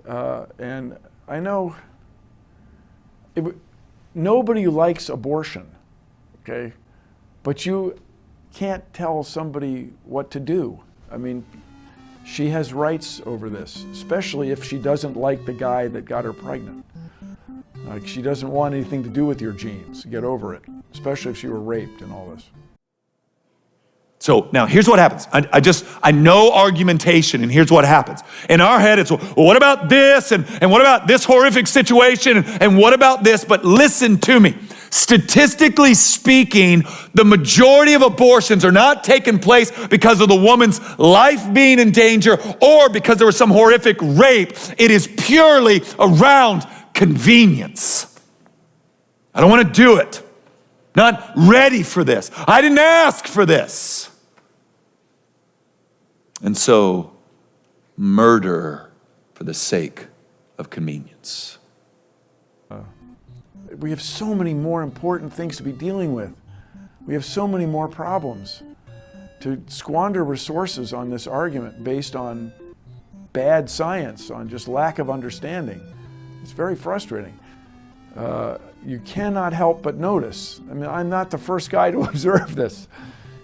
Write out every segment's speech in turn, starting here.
And I know nobody likes abortion, okay? But you can't tell somebody what to do. I mean, she has rights over this, especially if she doesn't like the guy that got her pregnant. Like, she doesn't want anything to do with your genes. Get over it, especially if she were raped and all this. So now here's what happens. I know argumentation, and here's what happens. In our head, it's, well, what about this? And what about this horrific situation? And what about this? But listen to me. Statistically speaking, the majority of abortions are not taking place because of the woman's life being in danger or because there was some horrific rape. It is purely around convenience. I don't want to do it. Not ready for this. I didn't ask for this. And so, murder for the sake of convenience. We have so many more important things to be dealing with. We have so many more problems. To squander resources on this argument based on bad science, on just lack of understanding, it's very frustrating. You cannot help but notice. I mean, I'm not the first guy to observe this.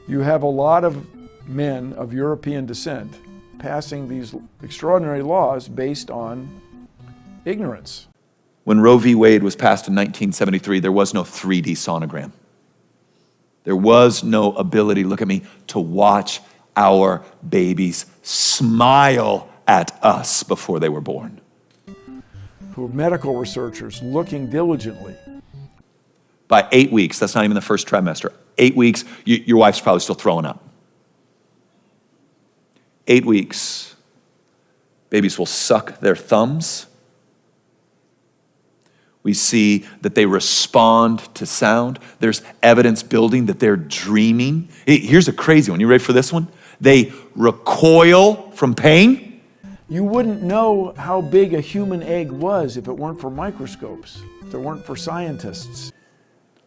You have a lot of men of European descent passing these extraordinary laws based on ignorance. When Roe v. Wade was passed in 1973, there was no 3D sonogram. There was no ability, look at me, to watch our babies smile at us before they were born. Who are medical researchers looking diligently. By 8 weeks, that's not even the first trimester, 8 weeks, your wife's probably still throwing up. 8 weeks, babies will suck their thumbs. We see that they respond to sound. There's evidence building that they're dreaming. Here's a crazy one. You ready for this one? They recoil from pain. You wouldn't know how big a human egg was if it weren't for microscopes, if it weren't for scientists.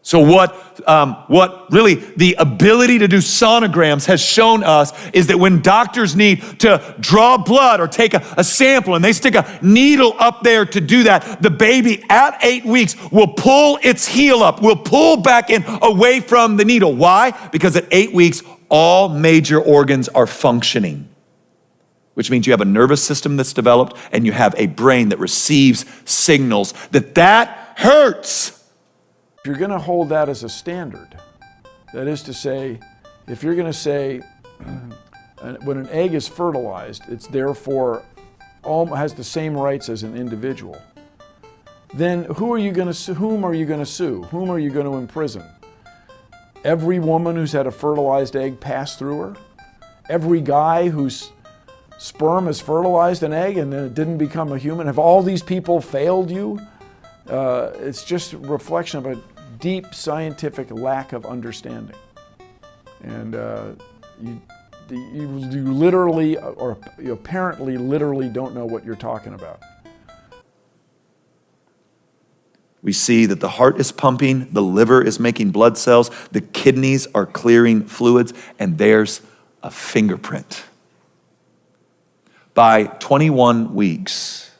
So what really the ability to do sonograms has shown us is that when doctors need to draw blood or take a sample and they stick a needle up there to do that, the baby at 8 weeks will pull its heel up, will pull back in away from the needle. Why? Because at 8 weeks, all major organs are functioning, which means you have a nervous system that's developed and you have a brain that receives signals that hurts. If you're going to hold that as a standard, that is to say, if you're going to say when an egg is fertilized, it's therefore has the same rights as an individual, then whom are you going to sue? Whom are you going to imprison? Every woman who's had a fertilized egg pass through her? Every guy whose sperm has fertilized an egg and then it didn't become a human? Have all these people failed you? It's just a reflection of a deep scientific lack of understanding. And you literally, or you apparently literally don't know what you're talking about. We see that the heart is pumping, the liver is making blood cells, the kidneys are clearing fluids, and there's a fingerprint. By 21 weeks,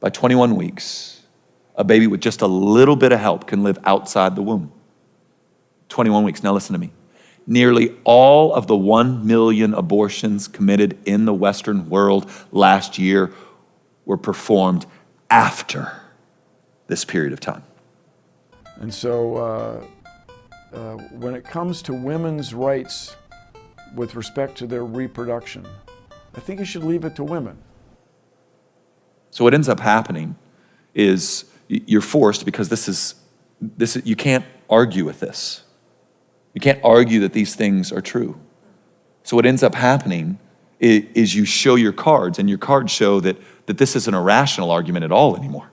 a baby with just a little bit of help can live outside the womb. 21 weeks. Now listen to me. Nearly all of the 1 million abortions committed in the Western world last year were performed after this period of time. And so when it comes to women's rights with respect to their reproduction, I think you should leave it to women. So what ends up happening is you're forced, because this is you can't argue with this. You can't argue that these things are true. So what ends up happening is you show your cards, and your cards show that this isn't a rational argument at all anymore.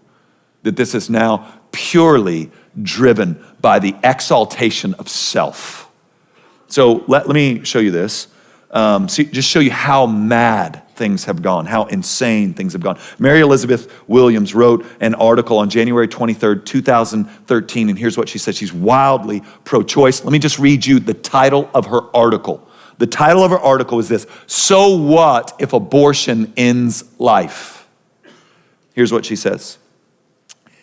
That this is now purely driven by the exaltation of self. So let me show you this. Just show you how mad things have gone, how insane things have gone. Mary Elizabeth Williams wrote an article on January 23rd, 2013, and here's what she said. She's wildly pro-choice. Let me just read you the title of her article. The title of her article is this: "So what if abortion ends life?" Here's what she says.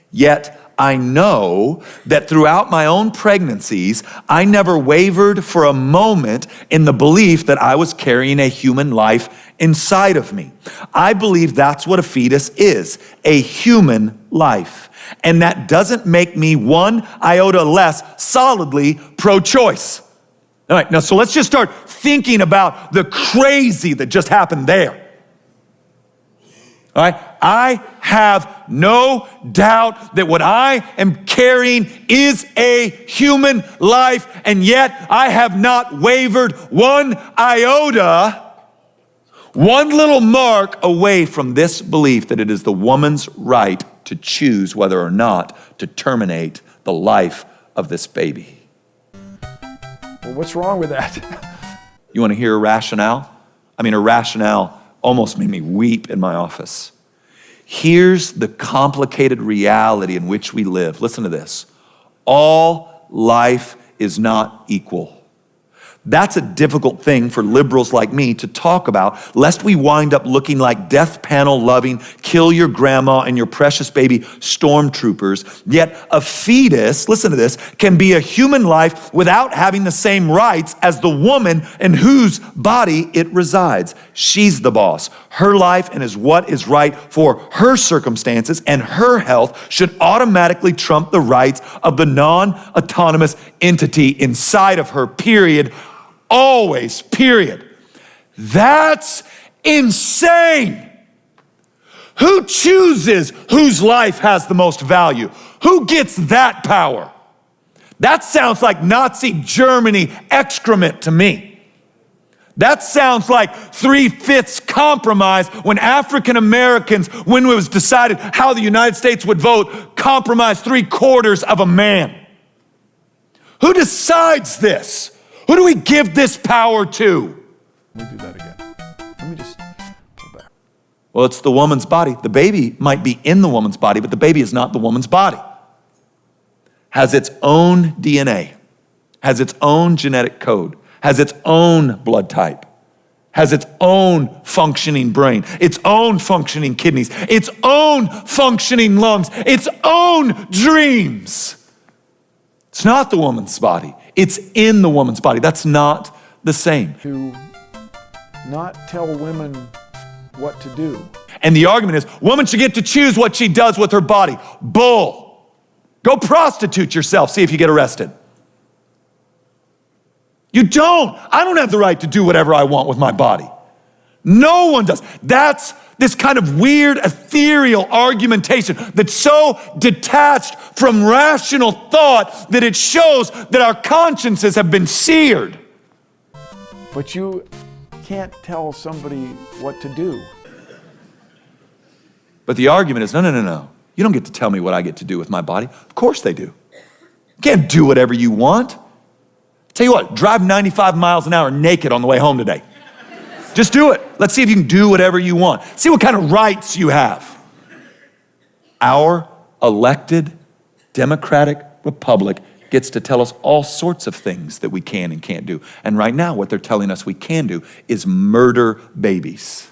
Yet I know that throughout my own pregnancies, I never wavered for a moment in the belief that I was carrying a human life inside of me. I believe that's what a fetus is, a human life. And that doesn't make me one iota less solidly pro-choice. All right, now so let's just start thinking about the crazy that just happened there. All right, I have no doubt that what I am carrying is a human life, and yet I have not wavered one iota, one little mark away from this belief that it is the woman's right to choose whether or not to terminate the life of this baby. Well, what's wrong with that? You want to hear a rationale? I mean, a rationale almost made me weep in my office. Here's the complicated reality in which we live. Listen to this. All life is not equal. That's a difficult thing for liberals like me to talk about, lest we wind up looking like death panel loving, kill your grandma and your precious baby stormtroopers. Yet a fetus, listen to this, can be a human life without having the same rights as the woman in whose body it resides. She's the boss. Her life and is what is right for her circumstances and her health should automatically trump the rights of the non-autonomous entity inside of her, period. Always, period. That's insane. Who chooses whose life has the most value? Who gets that power? That sounds like Nazi Germany excrement to me. That sounds like 3/5 compromise when African Americans, when it was decided how the United States would vote, compromised 3/4 of a man. Who decides this? Who do we give this power to? Let me do that again. Let me just pull back. Well, it's the woman's body. The baby might be in the woman's body, but the baby is not the woman's body. Has its own DNA, has its own genetic code, has its own blood type, has its own functioning brain, its own functioning kidneys, its own functioning lungs, its own dreams. It's not the woman's body. It's in the woman's body. That's not the same. To not tell women what to do. And the argument is, woman should get to choose what she does with her body. Bull. Go prostitute yourself, see if you get arrested. You don't. I don't have the right to do whatever I want with my body. No one does. That's this kind of weird, ethereal argumentation that's so detached from rational thought that it shows that our consciences have been seared. But you can't tell somebody what to do. But the argument is, no. You don't get to tell me what I get to do with my body. Of course they do. You can't do whatever you want. Tell you what, drive 95 miles an hour naked on the way home today. Just do it. Let's see if you can do whatever you want. See what kind of rights you have. Our elected democratic republic gets to tell us all sorts of things that we can and can't do. And right now, what they're telling us we can do is murder babies.